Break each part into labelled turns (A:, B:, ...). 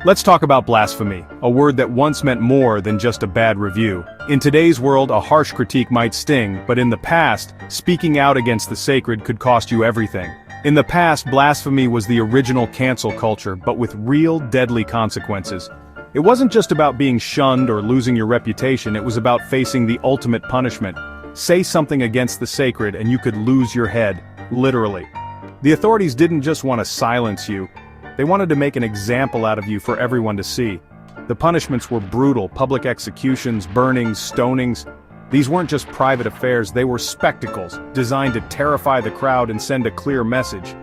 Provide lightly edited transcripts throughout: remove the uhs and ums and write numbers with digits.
A: Let's talk about blasphemy, a word that once meant more than just a bad review. In today's world, a harsh critique might sting, but in the past, speaking out against the sacred could cost you everything. In the past, blasphemy was the original cancel culture, but with real, deadly consequences. It wasn't just about being shunned or losing your reputation, it was about facing the ultimate punishment. Say something against the sacred and you could lose your head, literally. The authorities didn't just want to silence you, they wanted to make an example out of you for everyone to see. The punishments were brutal: public executions, burnings, stonings. These weren't just private affairs, they were spectacles, designed to terrify the crowd and send a clear message.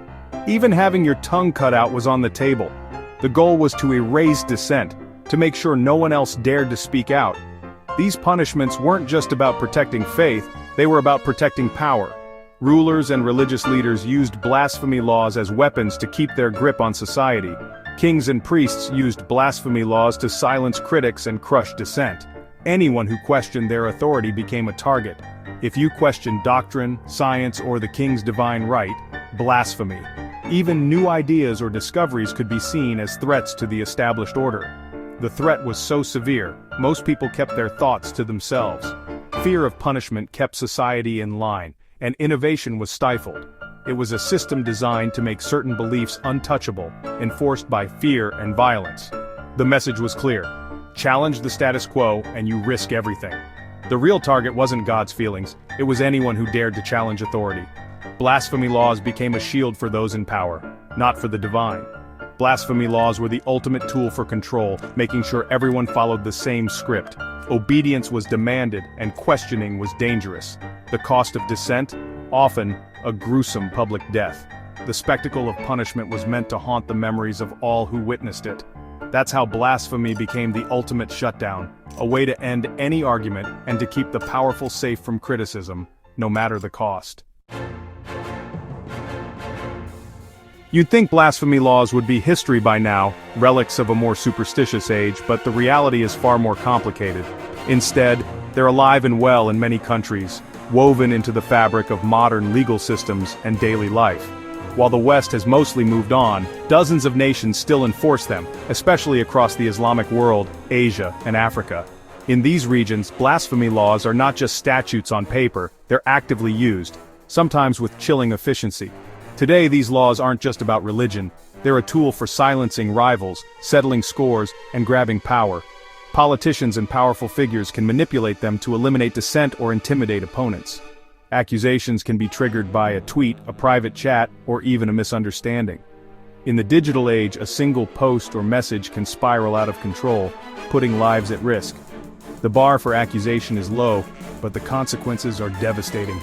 A: Even having your tongue cut out was on the table. The goal was to erase dissent, to make sure no one else dared to speak out. These punishments weren't just about protecting faith, they were about protecting power. Rulers and religious leaders used blasphemy laws as weapons to keep their grip on society. Kings and priests used blasphemy laws to silence critics and crush dissent. Anyone who questioned their authority became a target. If you questioned doctrine, science, or the king's divine right, blasphemy. Even new ideas or discoveries could be seen as threats to the established order. The threat was so severe, most people kept their thoughts to themselves. Fear of punishment kept society in line, and innovation was stifled. It was a system designed to make certain beliefs untouchable, enforced by fear and violence. The message was clear: challenge the status quo and you risk everything. The real target wasn't God's feelings, it was anyone who dared to challenge authority. Blasphemy laws became a shield for those in power, not for the divine. Blasphemy laws were the ultimate tool for control, making sure everyone followed the same script. Obedience was demanded, and questioning was dangerous. The cost of dissent? Often, a gruesome public death. The spectacle of punishment was meant to haunt the memories of all who witnessed it. That's how blasphemy became the ultimate shutdown, a way to end any argument and to keep the powerful safe from criticism, no matter the cost. You'd think blasphemy laws would be history by now, relics of a more superstitious age, but the reality is far more complicated. Instead, they're alive and well in many countries, woven into the fabric of modern legal systems and daily life. While the West has mostly moved on, dozens of nations still enforce them, especially across the Islamic world, Asia, and Africa. In these regions, blasphemy laws are not just statutes on paper, they're actively used, sometimes with chilling efficiency. Today, these laws aren't just about religion, they're a tool for silencing rivals, settling scores, and grabbing power. Politicians and powerful figures can manipulate them to eliminate dissent or intimidate opponents. Accusations can be triggered by a tweet, a private chat, or even a misunderstanding. In the digital age, a single post or message can spiral out of control, putting lives at risk. The bar for accusation is low, but the consequences are devastating.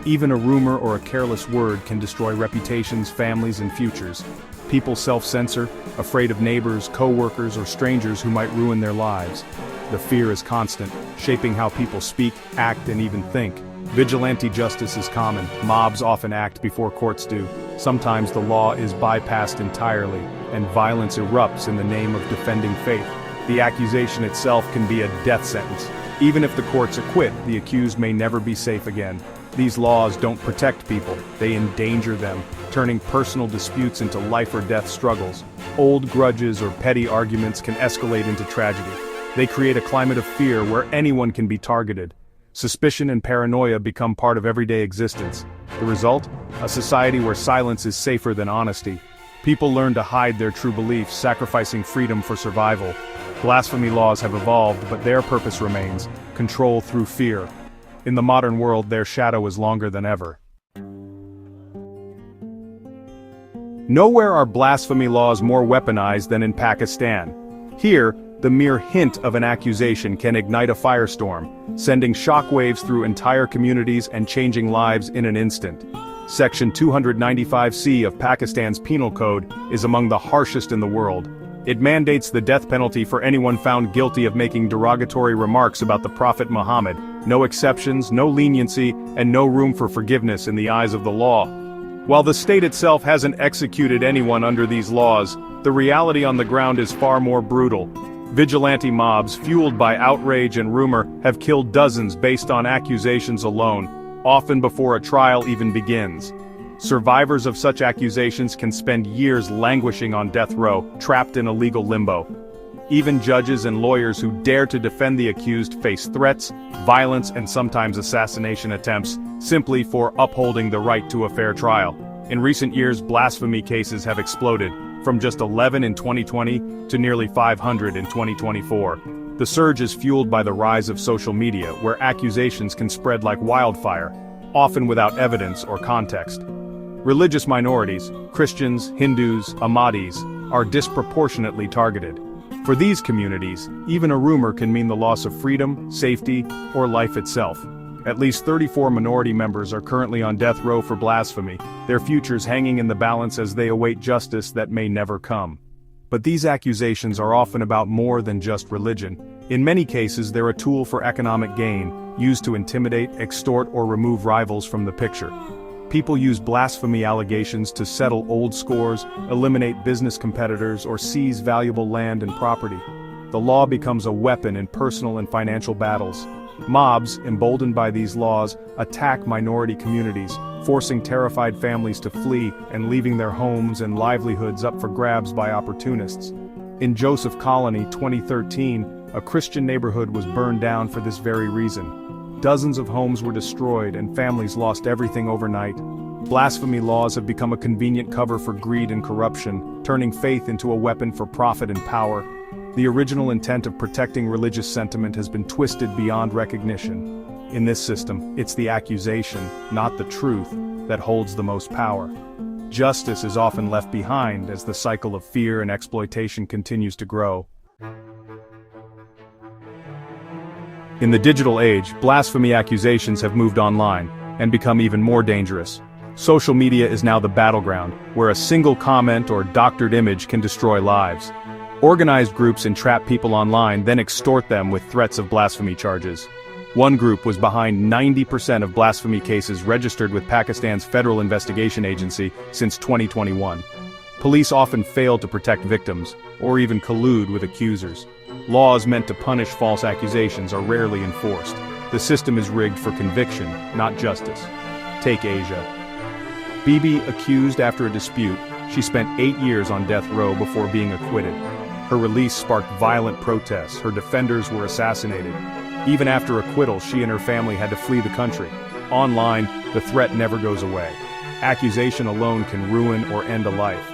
A: Even a rumor or a careless word can destroy reputations, families, and futures. People self-censor, afraid of neighbors, co-workers, or strangers who might ruin their lives. The fear is constant, shaping how people speak, act, and even think. Vigilante justice is common. Mobs often act before courts do. Sometimes the law is bypassed entirely, and violence erupts in the name of defending faith. The accusation itself can be a death sentence. Even if the courts acquit, the accused may never be safe again. These laws don't protect people, they endanger them, turning personal disputes into life or death struggles. Old grudges or petty arguments can escalate into tragedy. They create a climate of fear where anyone can be targeted. Suspicion and paranoia become part of everyday existence. The result? A society where silence is safer than honesty. People learn to hide their true beliefs, sacrificing freedom for survival. Blasphemy laws have evolved, but their purpose remains: control through fear. In the modern world, their shadow is longer than ever. Nowhere are blasphemy laws more weaponized than in Pakistan. Here, the mere hint of an accusation can ignite a firestorm, sending shockwaves through entire communities and changing lives in an instant. Section 295C of Pakistan's Penal Code is among the harshest in the world. It mandates the death penalty for anyone found guilty of making derogatory remarks about the Prophet Muhammad. No exceptions, no leniency, and no room for forgiveness in the eyes of the law. While the state itself hasn't executed anyone under these laws, the reality on the ground is far more brutal. Vigilante mobs, fueled by outrage and rumor, have killed dozens based on accusations alone, often before a trial even begins. Survivors of such accusations can spend years languishing on death row, trapped in a legal limbo. Even judges and lawyers who dare to defend the accused face threats, violence, and sometimes assassination attempts, simply for upholding the right to a fair trial. In recent years, blasphemy cases have exploded, from just 11 in 2020 to nearly 500 in 2024. The surge is fueled by the rise of social media, where accusations can spread like wildfire, often without evidence or context. Religious minorities, Christians, Hindus, Ahmadis, are disproportionately targeted. For these communities, even a rumor can mean the loss of freedom, safety, or life itself. At least 34 minority members are currently on death row for blasphemy, their futures hanging in the balance as they await justice that may never come. But these accusations are often about more than just religion. In many cases, they're a tool for economic gain, used to intimidate, extort, or remove rivals from the picture. People use blasphemy allegations to settle old scores, eliminate business competitors, or seize valuable land and property. The law becomes a weapon in personal and financial battles. Mobs, emboldened by these laws, attack minority communities, forcing terrified families to flee and leaving their homes and livelihoods up for grabs by opportunists. In Joseph Colony, 2013, a Christian neighborhood was burned down for this very reason. Dozens of homes were destroyed and families lost everything overnight. Blasphemy laws have become a convenient cover for greed and corruption, turning faith into a weapon for profit and power. The original intent of protecting religious sentiment has been twisted beyond recognition. In this system, it's the accusation, not the truth, that holds the most power. Justice is often left behind as the cycle of fear and exploitation continues to grow. In the digital age, blasphemy accusations have moved online and become even more dangerous. Social media is now the battleground, where a single comment or doctored image can destroy lives. Organized groups entrap people online, then extort them with threats of blasphemy charges. One group was behind 90% of blasphemy cases registered with Pakistan's Federal Investigation Agency since 2021. Police often fail to protect victims, or even collude with accusers. Laws meant to punish false accusations are rarely enforced. The system is rigged for conviction, not justice. Take Asia. Bibi accused after a dispute, she spent 8 years on death row before being acquitted. Her release sparked violent protests, her defenders were assassinated. Even after acquittal, she and her family had to flee the country. Online, the threat never goes away. Accusation alone can ruin or end a life.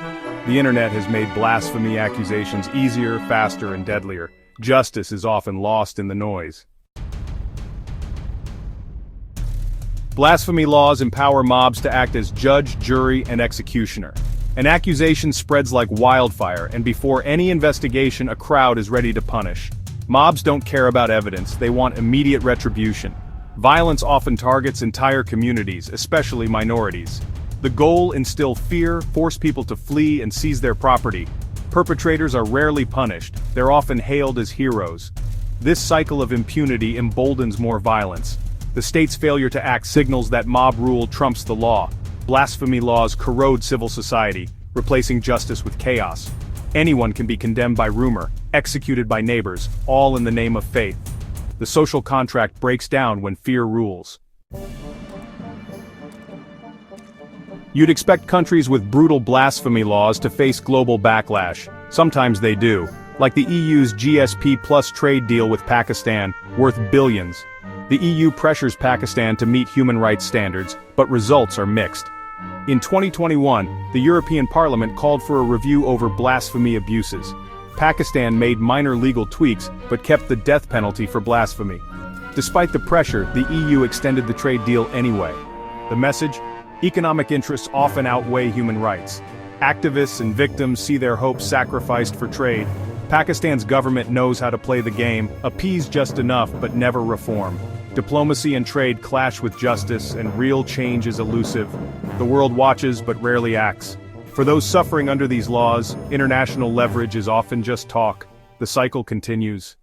A: The internet has made blasphemy accusations easier, faster, and deadlier. Justice is often lost in the noise. Blasphemy laws empower mobs to act as judge, jury, and executioner. An accusation spreads like wildfire, and before any investigation, a crowd is ready to punish. Mobs don't care about evidence, they want immediate retribution. Violence often targets entire communities, especially minorities. The goal: instill fear, force people to flee and seize their property. Perpetrators are rarely punished, they're often hailed as heroes. This cycle of impunity emboldens more violence. The state's failure to act signals that mob rule trumps the law. Blasphemy laws corrode civil society, replacing justice with chaos. Anyone can be condemned by rumor, executed by neighbors, all in the name of faith. The social contract breaks down when fear rules. You'd expect countries with brutal blasphemy laws to face global backlash. Sometimes they do, like the EU's GSP Plus trade deal with Pakistan, worth billions. The EU pressures Pakistan to meet human rights standards, but results are mixed. In 2021, the European Parliament called for a review over blasphemy abuses. Pakistan made minor legal tweaks, but kept the death penalty for blasphemy. Despite the pressure, the EU extended the trade deal anyway. The message? Economic interests often outweigh human rights. Activists and victims see their hopes sacrificed for trade. Pakistan's government knows how to play the game, appease just enough but never reform. Diplomacy and trade clash with justice, and real change is elusive. The world watches but rarely acts. For those suffering under these laws, international leverage is often just talk. The cycle continues.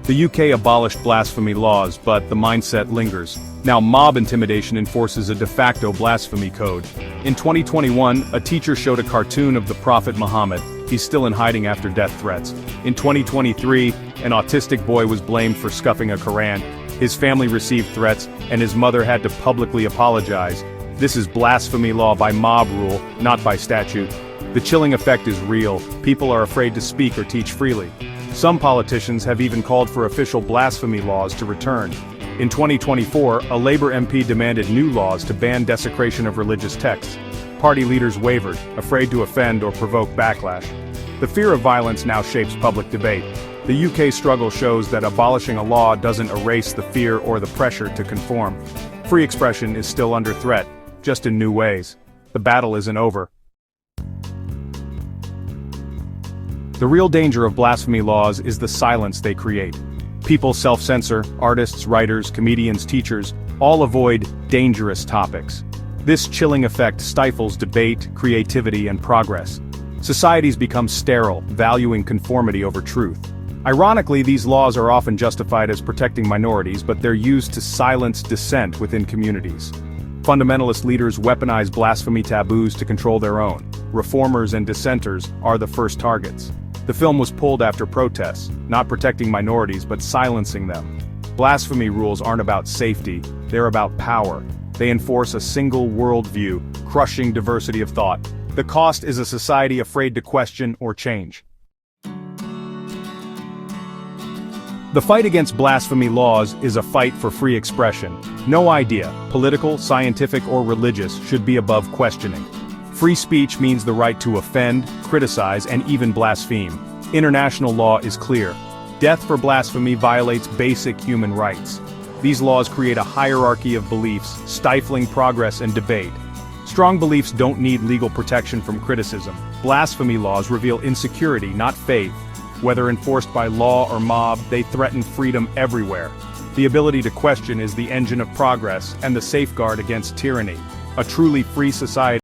A: The UK abolished blasphemy laws, but the mindset lingers. Now mob intimidation enforces a de facto blasphemy code. In 2021, a teacher showed a cartoon of the Prophet Muhammad. He's still in hiding after death threats. In 2023, an autistic boy was blamed for scuffing a Quran. His family received threats, and his mother had to publicly apologize. This is blasphemy law by mob rule, not by statute. The chilling effect is real. People are afraid to speak or teach freely. Some politicians have even called for official blasphemy laws to return. In 2024, a Labour MP demanded new laws to ban desecration of religious texts. Party leaders wavered, afraid to offend or provoke backlash. The fear of violence now shapes public debate. The UK struggle shows that abolishing a law doesn't erase the fear or the pressure to conform. Free expression is still under threat, just in new ways. The battle isn't over. The real danger of blasphemy laws is the silence they create. People self-censor, artists, writers, comedians, teachers, all avoid dangerous topics. This chilling effect stifles debate, creativity, and progress. Societies become sterile, valuing conformity over truth. Ironically, these laws are often justified as protecting minorities, but they're used to silence dissent within communities. Fundamentalist leaders weaponize blasphemy taboos to control their own. Reformers and dissenters are the first targets. The film was pulled after protests, not protecting minorities but silencing them. Blasphemy rules aren't about safety, they're about power. They enforce a single worldview, crushing diversity of thought. The cost is a society afraid to question or change. The fight against blasphemy laws is a fight for free expression. No idea, political, scientific, or religious, should be above questioning. Free speech means the right to offend, criticize, and even blaspheme. International law is clear. Death for blasphemy violates basic human rights. These laws create a hierarchy of beliefs, stifling progress and debate. Strong beliefs don't need legal protection from criticism. Blasphemy laws reveal insecurity, not faith. Whether enforced by law or mob, they threaten freedom everywhere. The ability to question is the engine of progress and the safeguard against tyranny. A truly free society